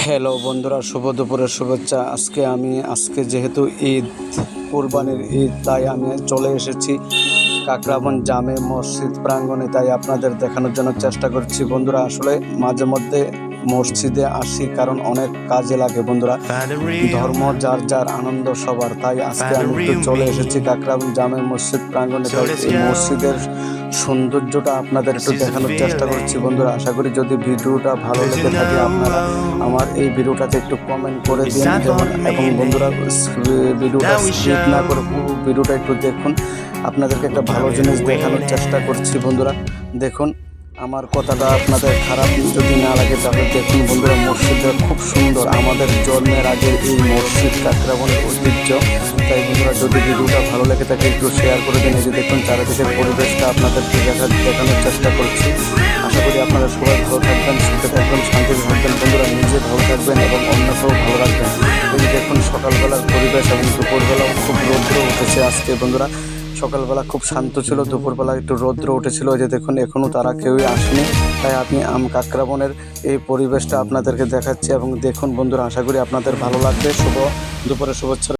Hello বন্ধুরা, শুভ দুপুরের শুভেচ্ছা। আজকে যেহেতু ঈদ, কুরবানির ঈদ, তাই আমি চলে এসেছি কাকরাবন জামে মসজিদ প্রাঙ্গণে। তাই আপনাদের দেখানোর জন্য চেষ্টা করছি বন্ধুরা। আসলে মাঝে মধ্যে মসজিদে আসি, কারণ অনেক কাজে লাগে বন্ধুরা। ধর্ম যার যার, আনন্দ সবার। তাই আজকে আমি একটু চলে এসেছি কাকরাবন জামে মসজিদ প্রাঙ্গণে। তাই এই মসজিদের সৌন্দর্যটা আপনাদের একটু দেখানোর চেষ্টা করছি বন্ধুরা। আশা করি যদি ভিডিওটা ভালো লেগে থাকে আপনারা আমার এই ভিডিওটাতে একটু কমেন্ট করে দিন, এবং বন্ধুরা ভিডিওটা স্কিপ না করে পুরো ভিডিওটা একটু দেখুন। আপনাদেরকে একটা ভালো জিনিস দেখানোর চেষ্টা করছি বন্ধুরা। দেখুন, আমার কথাটা আপনাদের খারাপ যদি না লাগে তাহলে দেখুন বন্ধুরা, মসজিদটা খুব সুন্দর। আমাদের জন্মের আগে এই মসজিদ কাকরাবনের ঐতিহ্য। তাই বন্ধুরা, যদি ভিডিওটা ভালো লেগে থাকে একটু শেয়ার করে দিন। এই যে দেখুন, চারিদিকের পরিবেশটা আপনাদেরকে দেখানোর চেষ্টা করছি। আশা করি আপনারা সবাই ভালো থাকবেন, সুখে থাকবেন, শান্তিতে থাকবেন বন্ধুরা। নিজে ভালো থাকবেন এবং অন্যকেও ভালো রাখবেন। এই যে দেখুন, সকালবেলার পরিবেশ এবং দুপুরবেলাও খুব রৌদ্র উঠেছে আজকে বন্ধুরা। সকালবেলা খুব শান্ত ছিল, দুপুরবেলা একটু রৌদ্র উঠেছিল। এই যে দেখুন, এখনও তারা কেউই আসেনি। তাই আমি কাকরাবনের এই পরিবেশটা আপনাদেরকে দেখাচ্ছি। এবং দেখুন বন্ধুরা, আশা করি আপনাদের ভালো লাগবে। শুভ দুপুরের শুভেচ্ছা।